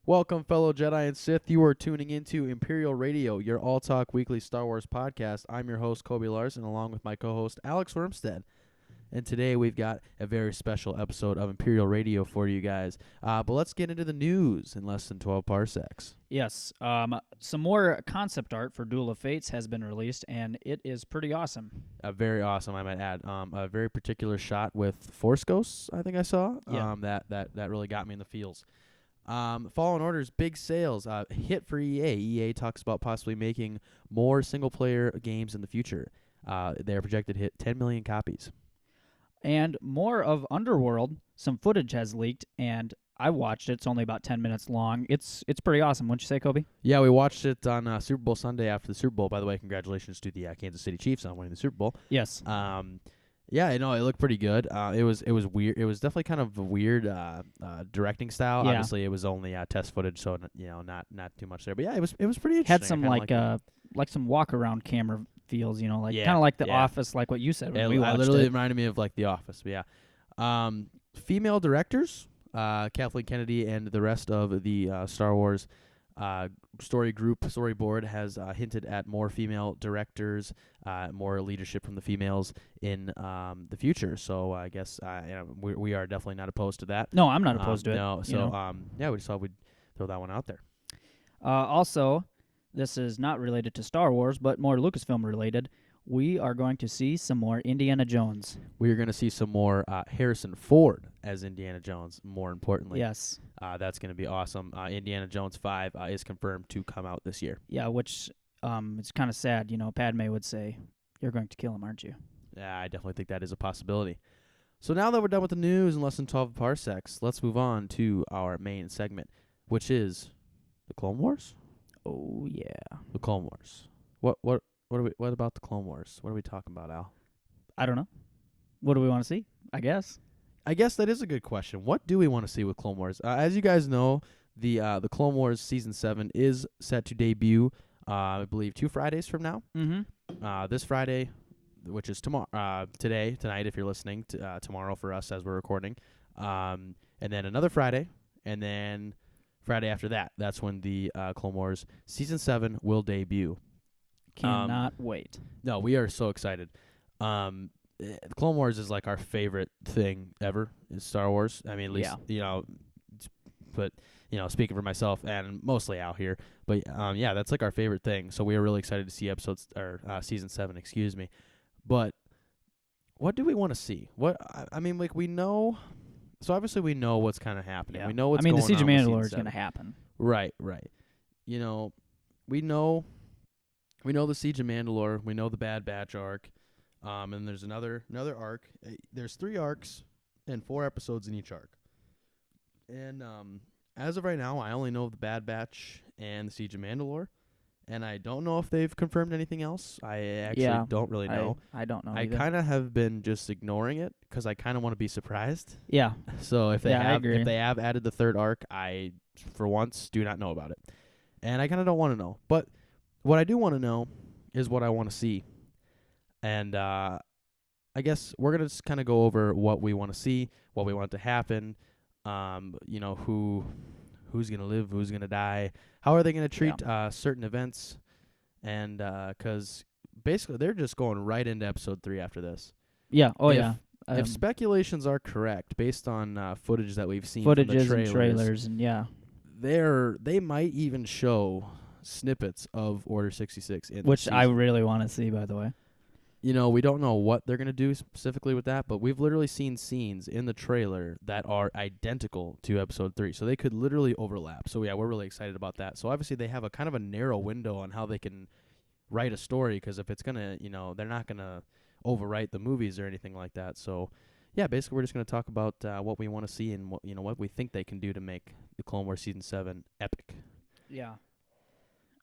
Welcome, fellow Jedi and Sith. You are tuning into Imperial Radio, your all-talk weekly Star Wars podcast. I'm your host, Kobe Larson, along with my co-host, Alex Wormstead. And today we've got a very special episode of Imperial Radio for you guys. But let's get into the news in less than 12 parsecs. Yes, some more concept art for Duel of Fates has been released, and it is pretty awesome. Very awesome, I might add. A very particular shot with Force Ghosts, I think I saw. Yeah. That really got me in the feels. Fallen Order's big sales, hit for EA. EA talks about possibly making more single-player games in the future. They're projected to hit 10 million copies. And more of Underworld, some footage has leaked, and I watched it. It's only about 10 minutes long. It's pretty awesome, wouldn't you say, Kobe? Yeah, we watched it on Super Bowl Sunday after the Super Bowl. By the way, congratulations to the Kansas City Chiefs on winning the Super Bowl. Yes. Yeah, it looked pretty good. It was weird. It was definitely kind of a weird directing style. Yeah. Obviously, it was only test footage, so not too much there. But yeah, it was pretty interesting. Had some like some walk-around camera feels, kind of like The Office, like what you said when we watched literally it. reminded me of like The Office. But yeah, female directors, Kathleen Kennedy and the rest of the Star Wars storyboard has hinted at more female directors, more leadership from the females in the future. So I guess we are definitely not opposed to that. No, I'm not opposed to it. No, so yeah, we just thought we'd throw that one out there. Also, this is not related to Star Wars, but more Lucasfilm related. We are going to see some more Indiana Jones. We are going to see some more Harrison Ford as Indiana Jones, more importantly. Yes. That's going to be awesome. Indiana Jones 5 is confirmed to come out this year. Yeah, which it's kind of sad. Padme would say, "You're going to kill him, aren't you?" Yeah, I definitely think that is a possibility. So now that we're done with the news in less than 12 parsecs, let's move on to our main segment, which is the Clone Wars? Oh, yeah. The Clone Wars. What about the Clone Wars? What are we talking about, Al? I don't know. What do we want to see? I guess that is a good question. What do we want to see with Clone Wars? As you guys know, the Clone Wars Season 7 is set to debut, I believe, 2 Fridays from now. Mm-hmm. This Friday, which is tonight if you're listening, tomorrow for us as we're recording, and then another Friday, and then Friday after that. That's when the Clone Wars Season 7 will debut. Cannot wait. No, we are so excited. Clone Wars is like our favorite thing ever in Star Wars. I mean, at least, but, speaking for myself and mostly out here. But, yeah, that's like our favorite thing. So we are really excited to see Season 7, excuse me. But what do we want to see? We know. So obviously we know what's kind of happening. Yeah. We know what's going on. The Siege of Mandalore is going to happen. Right. We know the Siege of Mandalore. We know the Bad Batch arc. And there's another arc. There's 3 arcs and 4 episodes in each arc. And as of right now, I only know the Bad Batch and the Siege of Mandalore. And I don't know if they've confirmed anything else. I actually don't really know. I don't know I either. kind of have been just ignoring it because I kind of want to be surprised. Yeah. So if they I agree. have added the 3rd arc, I, for once, do not know about it. And I kind of don't want to know. But what I do want to know is what I want to see. And I guess we're going to just kind of go over what we want to see, what we want to happen, who's going to live, who's going to die, how are they going to treat certain events, and because basically they're just going right into Episode 3 after this. Yeah, If speculations are correct, based on footage that we've seen footages from the trailers, and trailers, and they might even show snippets of Order 66 in which the season. I really want to see, by the way. We don't know what they're going to do specifically with that, but we've literally seen scenes in the trailer that are identical to Episode 3, so they could literally overlap. So, yeah, we're really excited about that. So, obviously, they have a kind of a narrow window on how they can write a story, because if it's going to, they're not going to overwrite the movies or anything like that. So, yeah, basically, we're just going to talk about what we want to see and what we think they can do to make the Clone Wars Season 7 epic. Yeah.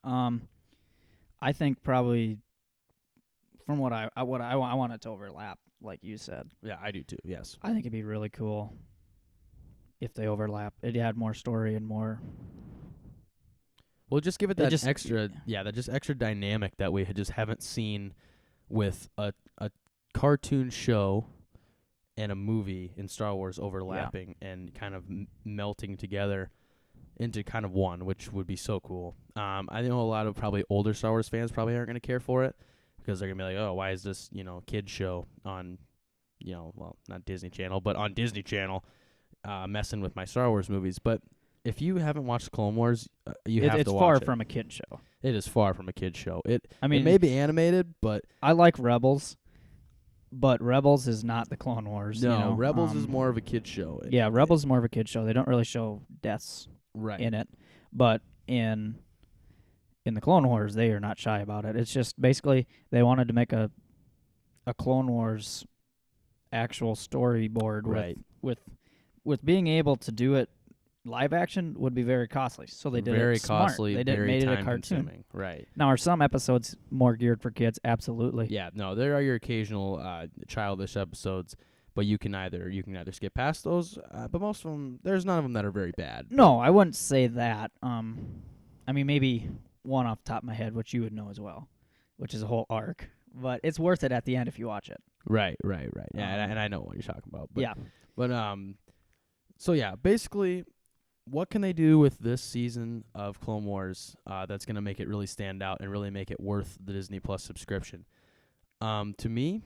I think probably from what I want it to overlap, like you said. Yeah, I do too. Yes. I think it'd be really cool if they overlap. It'd add more story and more. Well, just give it that extra dynamic that we just haven't seen with a cartoon show and a movie in Star Wars overlapping and kind of melting together. into kind of one, which would be so cool. I know a lot of probably older Star Wars fans probably aren't going to care for it because they're going to be like, oh, why is this, kids show on, well, not Disney Channel, but on Disney Channel messing with my Star Wars movies. But if you haven't watched Clone Wars, you have to watch it. It's far from a kid show. It is far from a kid show. It mean, it may be animated, but I like Rebels, but Rebels is not the Clone Wars. no, Rebels is more of a kid show. Yeah, Rebels is more of a kid show. They don't really show deaths in it, but in the Clone Wars, they are not shy about it. It's just basically they wanted to make a Clone Wars actual storyboard with being able to do it live action would be very costly. So they did very it smart. costly, They very made it a time cartoon. consuming. Right. Now, are some episodes more geared for kids? Absolutely. Yeah, no, there are your occasional childish episodes, but you can either skip past those, but most of them, there's none of them that are very bad. No, I wouldn't say that. I mean, maybe one off the top of my head, which you would know as well, which is a whole arc. But it's worth it at the end if you watch it. Right. Yeah, and I know what you're talking about. But, yeah. But so yeah, basically, what can they do with this season of Clone Wars that's going to make it really stand out and really make it worth the Disney Plus subscription? To me,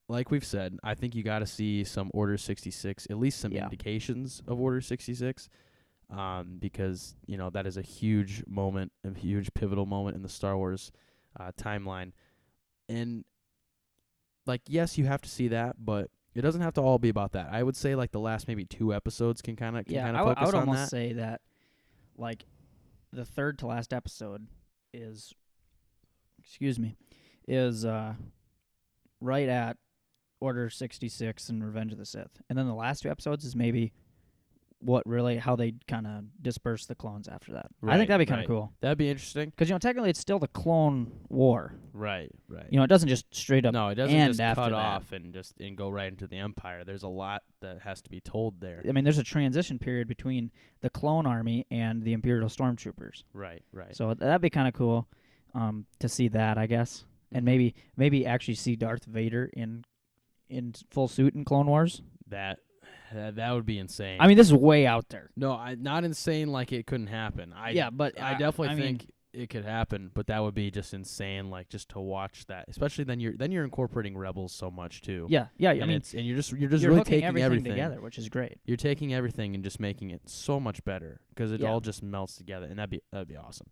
like we've said, I think you got to see some Order 66, at least some indications of Order 66, because that is a huge moment, a huge pivotal moment in the Star Wars timeline. And yes, you have to see that, but it doesn't have to all be about that. I would say the last maybe 2 episodes can kind of focus on that. I would almost say that the third to last episode is right at Order 66 and Revenge of the Sith. And then the last 2 episodes is maybe how they kind of disperse the clones after that. Right, I think that'd be kind of cool. That'd be interesting. Because, technically it's still the Clone War. Right. It doesn't just straight up No, it doesn't end just after cut that. off and go right into the Empire. There's a lot that has to be told there. I mean, there's a transition period between the Clone Army and the Imperial Stormtroopers. Right. So that'd be kind of cool to see that, I guess. And maybe actually see Darth Vader in full suit in Clone Wars. That would be insane. I mean, this is way out there. No, not insane like it couldn't happen. I definitely think it could happen, but that would be just insane, just to watch that. Especially then you're incorporating Rebels so much too. Yeah. And I mean, you're just really hooking taking everything together, which is great. You're taking everything and just making it so much better because it all just melts together, and that'd be awesome.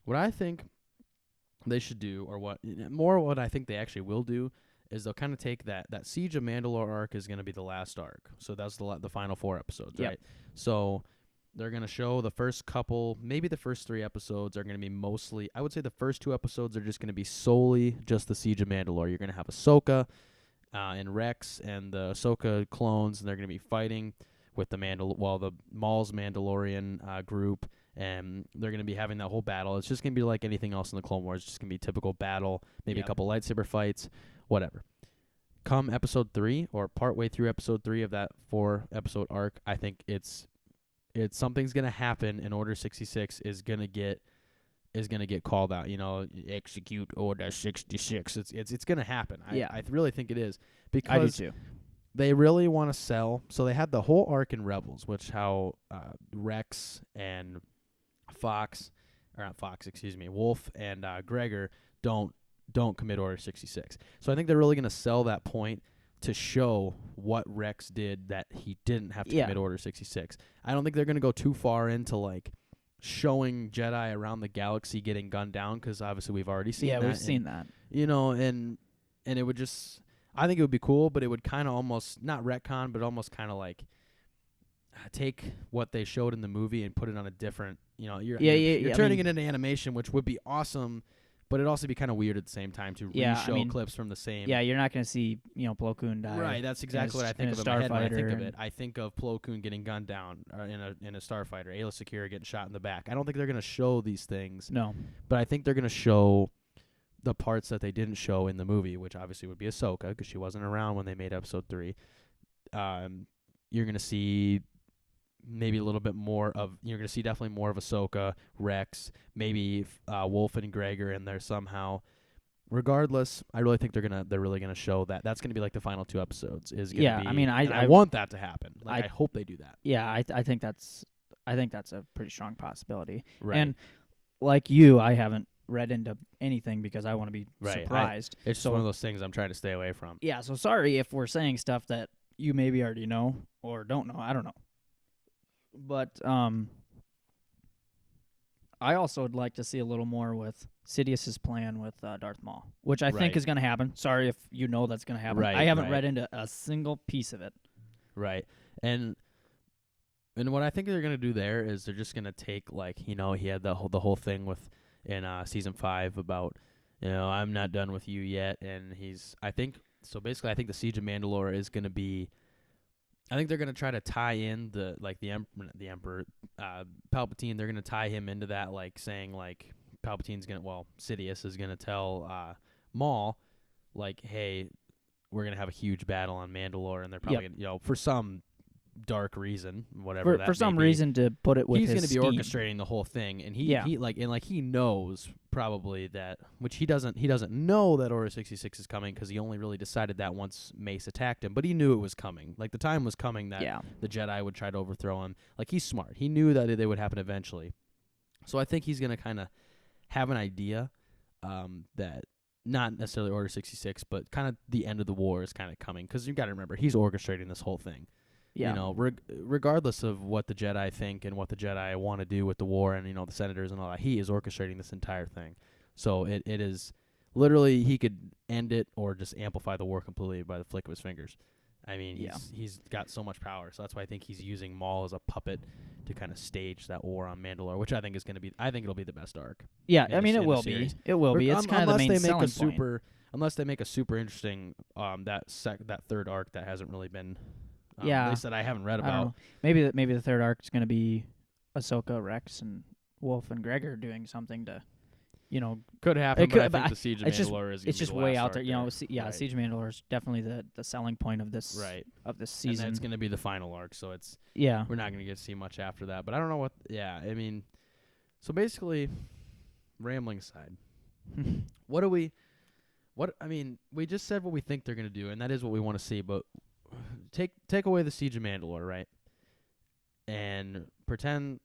What I think they should do, or what I think they actually will do, is they'll kind of take that Siege of Mandalore arc is going to be the last arc. So that's the final 4 episodes, right? So they're going to show the first couple, maybe the first 3 episodes are going to be mostly, I would say the first 2 episodes are just going to be solely just the Siege of Mandalore. You're going to have Ahsoka and Rex and the Ahsoka clones, and they're going to be fighting with the Maul's Mandalorian group, and they're going to be having that whole battle. It's just going to be like anything else in the Clone Wars. It's just going to be typical battle, maybe a couple lightsaber fights, whatever. Come episode 3 or partway through episode 3 of that 4-episode arc, I think it's something's going to happen, and Order 66 is going to get called out. Execute Order 66. It's going to happen. I really think it is, because I do too. They really want to sell. So they had the whole arc in Rebels, which how Rex and Wolf and Gregor don't commit Order 66. So I think they're really going to sell that point to show what Rex did that he didn't have to commit Order 66. I don't think they're going to go too far into showing Jedi around the galaxy getting gunned down, because obviously we've already seen that. Yeah, we've seen that. And it would just, I think it would be cool, but it would kind of almost, not retcon, but almost kind of take what they showed in the movie and put it on a different, you're turning it into animation, which would be awesome, but it'd also be kind of weird at the same time to re-show clips from the same. Yeah, you're not going to see, Plo Koon die. Right, that's exactly what I think of in my head when I think of it. I think of Plo Koon getting gunned down in a starfighter, Ayla Secura getting shot in the back. I don't think they're going to show these things. No. But I think they're going to show the parts that they didn't show in the movie, which obviously would be Ahsoka, because she wasn't around when they made episode 3. You're going to see maybe a little bit more of, you're going to see definitely more of Ahsoka, Rex, maybe Wolf and Gregor in there somehow. Regardless, I really think they're really gonna show that. That's gonna be the final 2 episodes. Is gonna be, I mean, I want that to happen. I hope they do that. Yeah, I think that's I think that's a pretty strong possibility. Right. And like you, I haven't read into anything because I want to be surprised. It's just one of those things I'm trying to stay away from. Yeah, so sorry if we're saying stuff that you maybe already know or don't know. I don't know. But I also would like to see a little more with Sidious's plan with Darth Maul, which I think is going to happen. Sorry if you know that's going to happen. I haven't read into a single piece of it. Right. And what I think they're going to do there is they're just going to take, like, he had the whole thing with in season 5 about, I'm not done with you yet, and I think the Siege of Mandalore is going to be, I think they're going to try to tie in the Emperor Palpatine. They're going to tie him into that, like, saying, like, Sidious is going to tell Maul, like, hey, we're going to have a huge battle on Mandalore, and they're probably going to, for some dark reason, whatever for some reason to put it with he's his going to be orchestrating the whole thing, and he knows probably that, which he doesn't know that Order 66 is coming, because he only really decided that once Mace attacked him, but he knew it was coming. Like, the time was coming that the Jedi would try to overthrow him. Like, he's smart. He knew that they would happen eventually. So I think he's going to kind of have an idea that not necessarily Order 66, but kind of the end of the war is kind of coming, because you got to remember, he's orchestrating this whole thing. Yeah. Regardless of what the Jedi think and what the Jedi want to do with the war and, the senators and all that, he is orchestrating this entire thing. So it is literally, he could end it or just amplify the war completely by the flick of his fingers. I mean, he's got so much power. So that's why I think he's using Maul as a puppet to kind of stage that war on Mandalore, which I think it'll be the best arc. Yeah, I mean, it will be. It will be. It's kind of the main selling point. Unless they make a super interesting that third arc that hasn't really been. At least that I haven't read about. Maybe the third arc is going to be Ahsoka, Rex, and Wolf and Gregor doing something to, could happen. But I think the Siege of Mandalore is. It's just way out there. Siege of Mandalore is definitely the selling point of this of this season. And that's going to be the final arc, so it's we're not going to get to see much after that. But I don't know what. Yeah, I mean, so basically, rambling aside, we just said what we think they're going to do, and that is what we want to see, but. Take away the Siege of Mandalore, right? And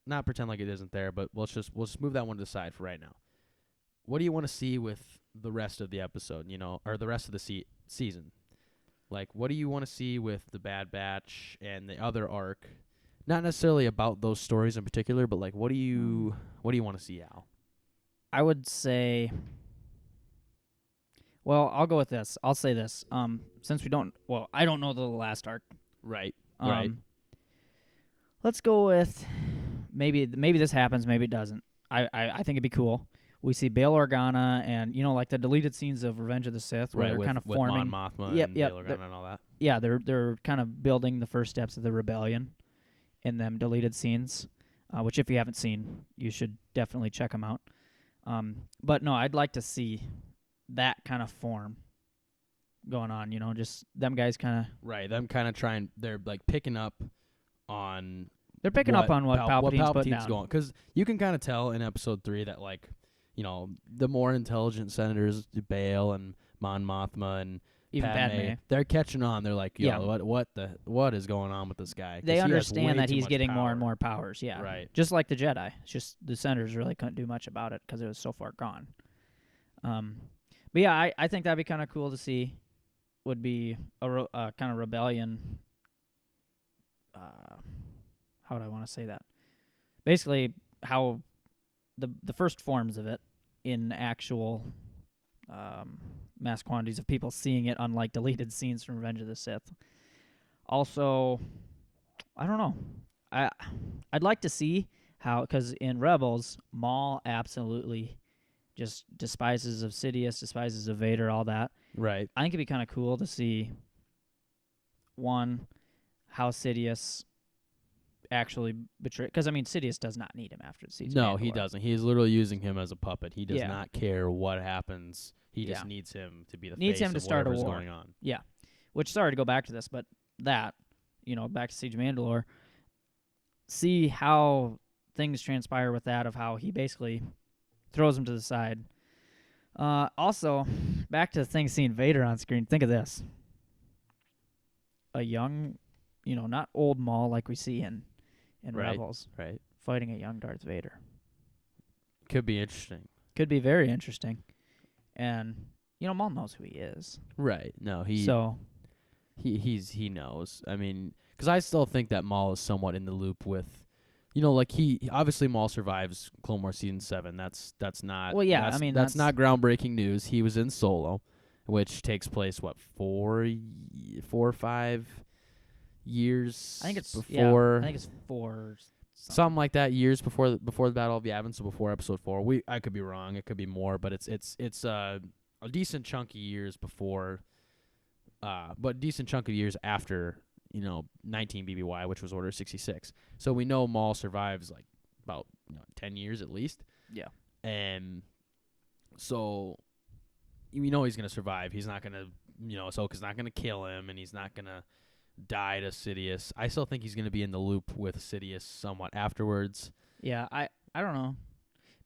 not pretend like it isn't there, but we'll just move that one to the side for right now. What do you want to see with the rest of the episode, or the rest of the season? Like, what do you want to see with the Bad Batch and the other arc? Not necessarily about those stories in particular, but like, what do you want to see, Al? I would say. Well, I'll go with this. I'll say this. Since I don't know the last arc. Right. Let's go with maybe this happens, maybe it doesn't. I think it'd be cool. We see Bail Organa and like the deleted scenes of Revenge of the Sith, where they're kind of forming Mon Mothma and Bail Organa and all that. Yeah, they're kind of building the first steps of the rebellion in them deleted scenes, which if you haven't seen, you should definitely check them out. But no, I'd like to see that kind of form going on, just them guys kind of... Right, them kind of trying... They're, like, picking up on... They're picking up on what Palpatine's putting down. Going. Because you can kind of tell in Episode 3 that, like, the more intelligent senators, Bail and Mon Mothma and even Padme, they're catching on. They're like, what is going on with this guy? They understand that he's getting more and more powers, Right. Just like the Jedi. It's just the senators really couldn't do much about it because it was so far gone. But yeah, I think that'd be kind of cool to see. Would be a kind of rebellion. How would I want to say that? Basically, how the first forms of it in actual mass quantities of people seeing it, unlike deleted scenes from Revenge of the Sith. Also, I don't know. I'd like to see how, because in Rebels, Maul absolutely just despises of Sidious, despises of Vader, all that. Right. I think it'd be kind of cool to see, one, how Sidious actually betrayed... Because, Sidious does not need him after the Siege of Mandalore. No, he doesn't. He's literally using him as a puppet. He does not care what happens. He just needs him to be the face of whatever's going on. Yeah. Which, sorry to go back to this, but back to Siege of Mandalore, see how things transpire with that, of how he basically... throws him to the side. Also, back to the thing seeing Vader on screen. Think of this. A young, not old Maul like we see in Rebels. Right. fighting a young Darth Vader. Could be interesting. Could be very interesting. And, Maul knows who he is. Right. No, he knows. I mean, because I still think that Maul is somewhat in the loop with, he obviously Maul survives Clone Wars Season 7. That's not. Well, yeah, that's not groundbreaking news. He was in Solo, which takes place, 4 or 5 years I think it's before. I think it's 4. Something like that, years before the Battle of Yavin, so before Episode 4. I could be wrong. It could be more, but it's a decent chunk of years before, but decent chunk of years after 19 BBY, which was Order 66. So we know Maul survives about 10 years at least. Yeah. And so we know he's gonna survive. He's not gonna Ahsoka's not gonna kill him, and he's not gonna die to Sidious. I still think he's gonna be in the loop with Sidious somewhat afterwards. Yeah, I don't know.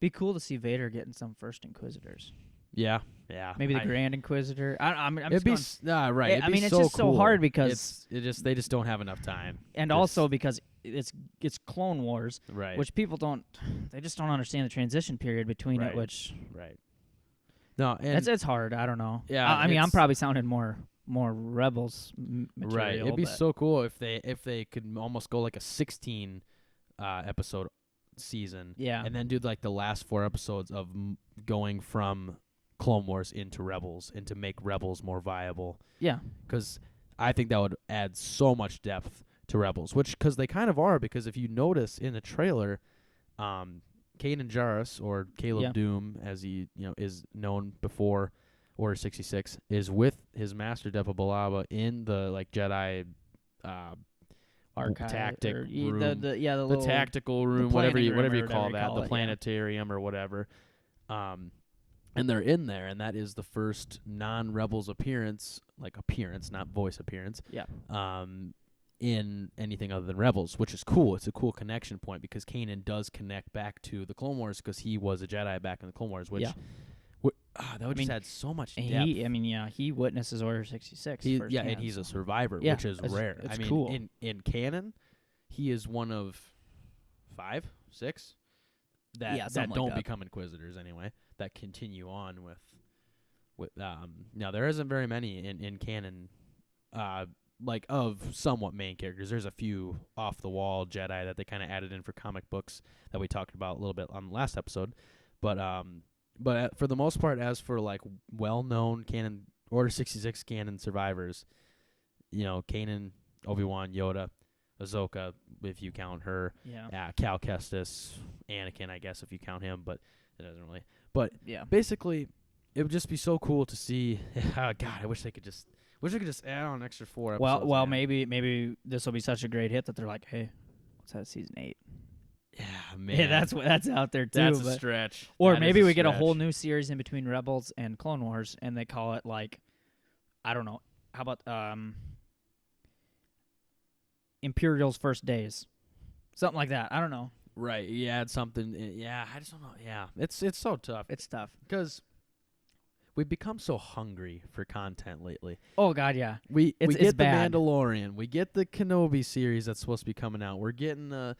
Be cool to see Vader getting some First Inquisitors. Yeah. Maybe the Grand Inquisitor. I'm right. It'd it's so just cool. so hard because they just don't have enough time, and also because it's Clone Wars, right? Which people just don't understand the transition period between right. it. Which no, and it's hard. I don't know. Yeah, I'm probably sounding more Rebels material. Right. It'd be so cool if they could almost go like a 16 episode season. Yeah. And then do the last 4 episodes of going from Clone Wars into Rebels and to make Rebels more viable. Yeah. Because I think that would add so much depth to Rebels, because they kind of are. Because if you notice in the trailer, Kanan Jarrus, or Caleb Doom, as he is known before Order 66, is with his master Depa Billaba in the Jedi archive tactic room, the tactical room, whatever you call that, the planetarium or whatever. And they're in there, and that is the first non-Rebels appearance, not voice appearance. Yeah. In anything other than Rebels, which is cool. It's a cool connection point because Kanan does connect back to the Clone Wars because he was a Jedi back in the Clone Wars, which that would just add so much depth. He witnesses Order 66. And he's a survivor, which is rare. It's cool. In canon, he is one of 5, 6 that don't become Inquisitors anyway. That continue on with now there isn't very many in canon of somewhat main characters. There's a few off the wall Jedi that they kind of added in for comic books that we talked about a little bit on the last episode, but for the most part, as for well-known canon Order 66 canon survivors, Kanan, Obi-Wan, Yoda, Ahsoka, if you count her, Cal Kestis, Anakin, I guess if you count him, but it doesn't really. But basically, it would just be so cool to see. God, I wish they could just add on an extra 4 episodes. Well, maybe this will be such a great hit that they're like, hey, let's have season 8. Yeah, man. Yeah, that's out there too. That's a stretch. Or maybe we get a whole new series in between Rebels and Clone Wars, and they call it I don't know. How about Imperial's First Days, something like that. I don't know. Right. Yeah, it's something. Yeah, I just don't know. Yeah, it's so tough. It's tough because we've become so hungry for content lately. Oh God, yeah. We get the bad. Mandalorian. We get the Kenobi series that's supposed to be coming out. We're getting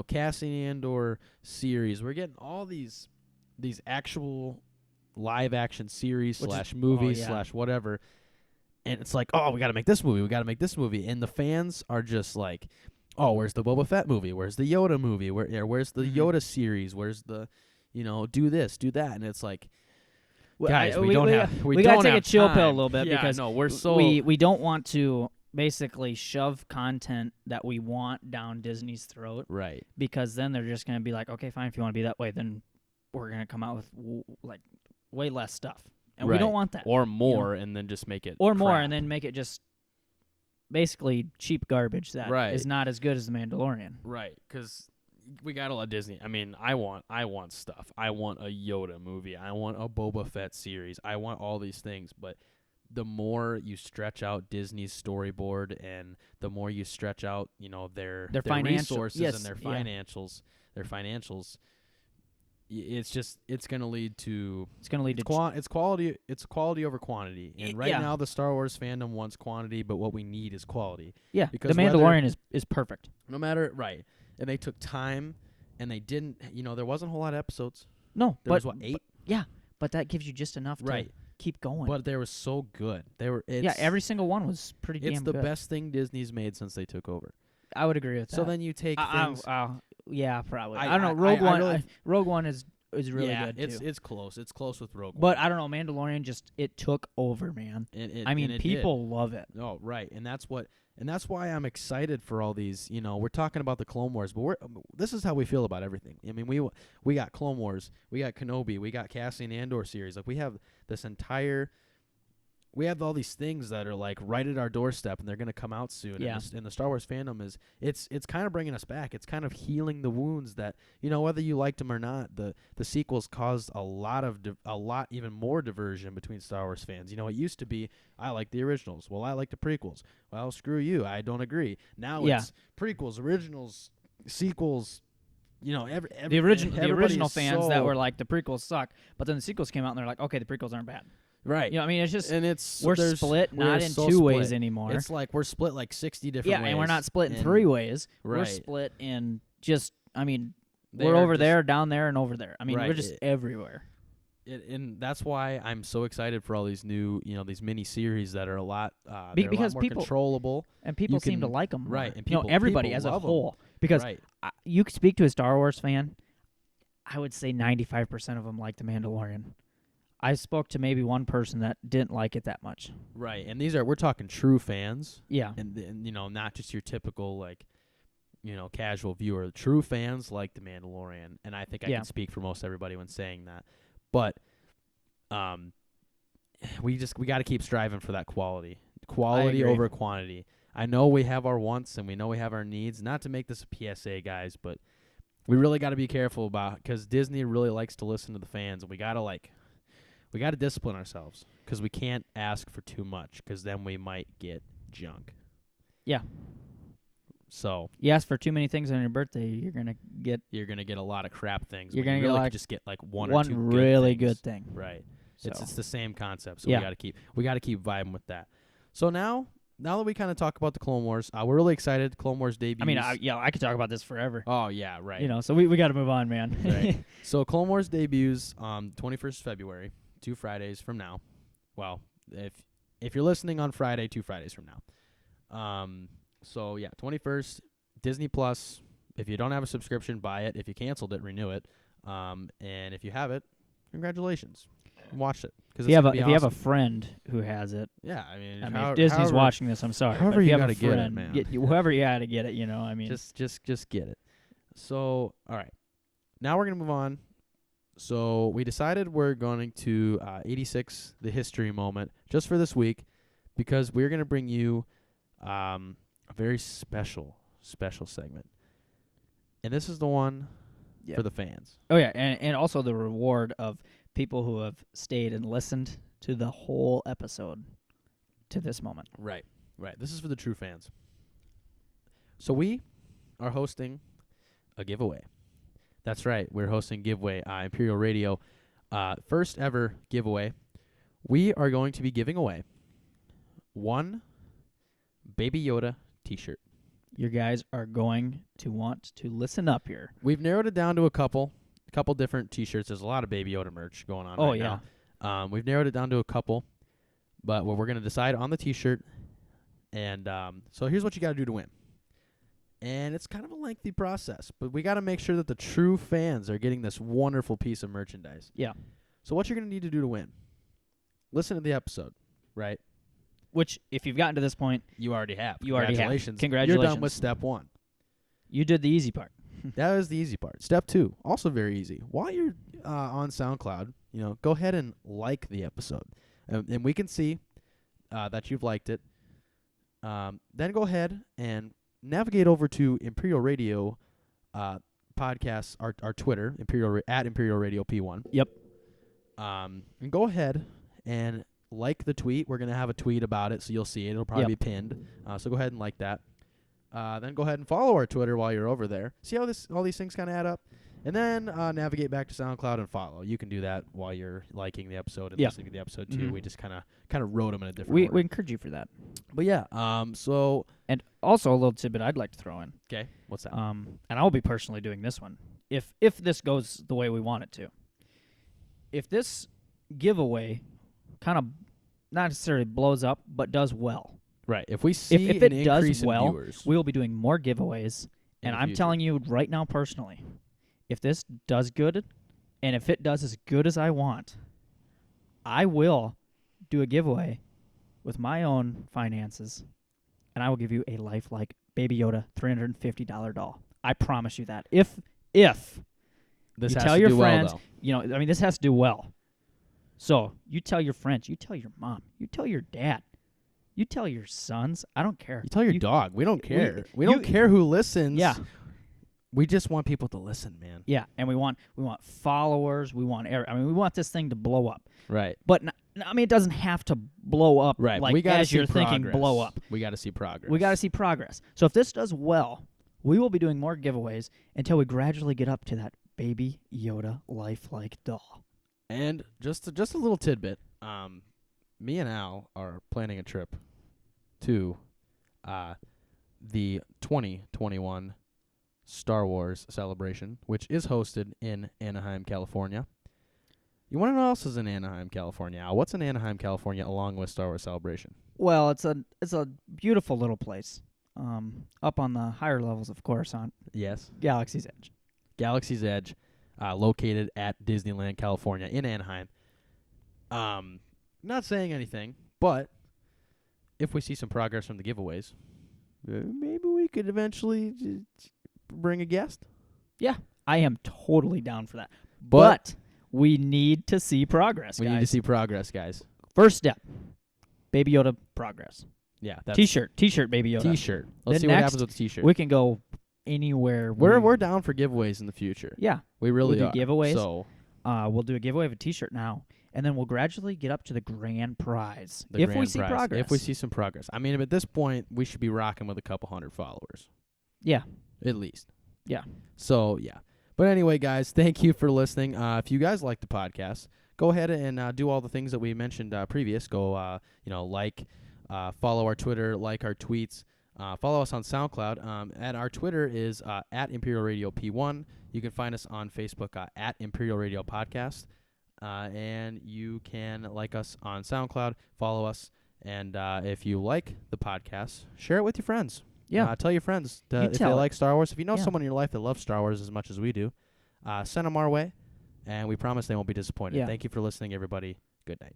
Cassian Andor series. We're getting all these actual live action series / movies / whatever. And it's we got to make this movie. We got to make this movie. And the fans are just like, oh, where's the Boba Fett movie? Where's the Yoda movie? Where's the Yoda series? Where's the, do this, do that? And it's guys, we gotta take a chill pill a little bit because we're so we don't want to basically shove content that we want down Disney's throat, right? Because then they're just gonna be like, okay, fine, if you want to be that way, then we're gonna come out with way less stuff, and we don't want that, or more, and then just make it more, and then make it just basically cheap garbage that is not as good as the Mandalorian, right? Because we gotta let Disney. I mean, I want stuff. I want a Yoda movie. I want a Boba Fett series. I want all these things. But the more you stretch out Disney's storyboard, and the more you stretch out, their resources and their financials, it's gonna lead to quality. It's quality over quantity. And right now, the Star Wars fandom wants quantity, but what we need is quality. Yeah, because the Mandalorian is perfect. No matter And they took time and they didn't. There wasn't a whole lot of episodes. No, there was 8. But that gives you just enough to keep going. But they were so good. Every single one was pretty damn good. It's the best thing Disney's made since they took over. I would agree with that. So then you take things. Yeah, probably. I don't know. Rogue One is really good too. It's close. It's close with Rogue One. But I don't know. Mandalorian it took over, man. People love it. Oh, right, and that's why I'm excited for all these. We're talking about the Clone Wars, but this is how we feel about everything. I mean, we got Clone Wars, we got Kenobi, we got Cassian Andor series. Like we have this entire. We have all these things that are like right at our doorstep, and they're going to come out soon. Yeah. And the Star Wars fandom it's kind of bringing us back. It's kind of healing the wounds that whether you liked them or not. The sequels caused a lot even more diversion between Star Wars fans. It used to be I like the originals. Well, I like the prequels. Well, screw you. I don't agree. Now it's prequels, originals, sequels. The original fans that were like the prequels suck, but then the sequels came out and they're like, okay, the prequels aren't bad. Right. It's just we're split not in two ways anymore. It's like we're split like 60 different ways. Yeah, and we're not split in 3 ways. Right. We're split in just we're over there, down there, and over there. We're just everywhere. And that's why I'm so excited for all these new, these mini series that are a lot because more controllable, and people seem to like them. Right. And everybody as a whole. Because you could speak to a Star Wars fan, I would say 95% of them like The Mandalorian. I spoke to maybe one person that didn't like it that much. Right, and we're talking true fans. Yeah. And not just your typical casual viewer. True fans like The Mandalorian, and I think I can speak for most everybody when saying that. But we got to keep striving for that quality over quantity. I know we have our wants and we know we have our needs. Not to make this a PSA, guys, but we really got to be careful because Disney really likes to listen to the fans, and we got to discipline ourselves because we can't ask for too much because then we might get junk. Yeah. So you ask for too many things on your birthday, you're gonna get a lot of crap things. You're gonna just get like one or two really good thing. Right. So. It's the same concept. So we got to keep vibing with that. So now that we kind of talk about the Clone Wars, we're really excited. Clone Wars debuts. I could talk about this forever. Oh yeah, right. So we got to move on, man. Right. So Clone Wars debuts 21st February. 2 Fridays from now. Well, if you're listening on Friday, 2 Fridays from now. 21st, Disney Plus. If you don't have a subscription, buy it. If you canceled it, renew it. And if you have it, congratulations. Watch it. If you have a friend who has it. Yeah, if Disney's watching this, I'm sorry. However you got to get it, man. Whoever you got to get it, Just get it. So, all right. Now we're going to move on. So we decided we're going to 86, the history moment, just for this week, because we're going to bring you a very special segment. And this is the one for the fans. Oh, yeah, and also the reward of people who have stayed and listened to the whole episode to this moment. Right. This is for the true fans. So we are hosting a giveaway. That's right. We're hosting giveaway, Imperial Radio, first ever giveaway. We are going to be giving away one Baby Yoda T-shirt. You guys are going to want to listen up here. We've narrowed it down to a couple different T-shirts. There's a lot of Baby Yoda merch going on now. We've narrowed it down to a couple, but we're going to decide on the T-shirt. And so here's what you got to do to win. And it's kind of a lengthy process, but we got to make sure that the true fans are getting this wonderful piece of merchandise. Yeah. So what you're going to need to do to win, listen to the episode, right? Which, if you've gotten to this point, you already have. Congratulations. You're done with step 1. You did the easy part. That is the easy part. Step 2, also very easy. While you're on SoundCloud, go ahead and like the episode. And we can see that you've liked it. Then go ahead and navigate over to Imperial Radio podcasts, our Twitter, at Imperial Radio P1. Yep. And go ahead and like the tweet. We're going to have a tweet about it, so you'll see it. It'll probably be pinned. So go ahead and like that. Then go ahead and follow our Twitter while you're over there. See how all these things kind of add up? And then navigate back to SoundCloud and follow. You can do that while you're liking the episode and listening to the episode too. Mm-hmm. We just kind of wrote them in a different order. We encourage you for that. But yeah, so... And also a little tidbit I'd like to throw in. Okay, what's that? And I'll be personally doing this one. if this goes the way we want it to. If this giveaway kind of not necessarily blows up, but does well. Right. If we see if an it does increase in well, viewers, we will be doing more giveaways. And I'm telling you right now personally, if this does good, and if it does as good as I want, I will do a giveaway with my own finances, and I will give you a lifelike Baby Yoda $350 doll. I promise you that. If this you has tell to your do friends, well, this has to do well. So you tell your friends, you tell your mom, you tell your dad, you tell your sons. I don't care. You tell your dog. We don't care. We don't care who listens. Yeah. We just want people to listen, man. Yeah, and we want followers. We want we want this thing to blow up. Right. But it doesn't have to blow up. Right. Like we gotta as see you're progress. thinking, blow up. We got to see progress. We got to see progress. So if this does well, we will be doing more giveaways until we gradually get up to that Baby Yoda lifelike doll. And just a little tidbit. Me and Al are planning a trip to the 2021 Star Wars celebration, which is hosted in Anaheim, California. You want to know what else is in Anaheim, California, Al? What's in Anaheim, California, along with Star Wars Celebration? Well, it's a beautiful little place. Up on the higher levels, of course, on Galaxy's Edge. Galaxy's Edge, located at Disneyland, California, in Anaheim. Not saying anything, but if we see some progress from the giveaways, maybe we could eventually bring a guest. Yeah, I am totally down for that. But we need to see progress, We guys. need to see progress, guys. First step, Baby Yoda progress. Yeah. That's T-shirt, Baby Yoda. T-shirt. Let's Then see what next, happens with the T-shirt. We can go anywhere. We're down for giveaways in the future. Yeah. We really we'll are. do giveaways. So we'll do a giveaway of a T-shirt now, and then we'll gradually get up to the grand prize if we see progress. If we see some progress. I mean, at this point, we should be rocking with a couple hundred followers. Yeah. At least. Yeah. So, yeah. But anyway, guys, thank you for listening. If you guys like the podcast, go ahead and do all the things that we mentioned previous. Go, follow our Twitter, like our tweets. Follow us on SoundCloud. And our Twitter is at Imperial Radio P1. You can find us on Facebook at Imperial Radio Podcast. And you can like us on SoundCloud, follow us. And if you like the podcast, share it with your friends. Yeah. Tell your friends if they like Star Wars. If you know Yeah. someone in your life that loves Star Wars as much as we do, send them our way. And we promise they won't be disappointed. Yeah. Thank you for listening, everybody. Good night.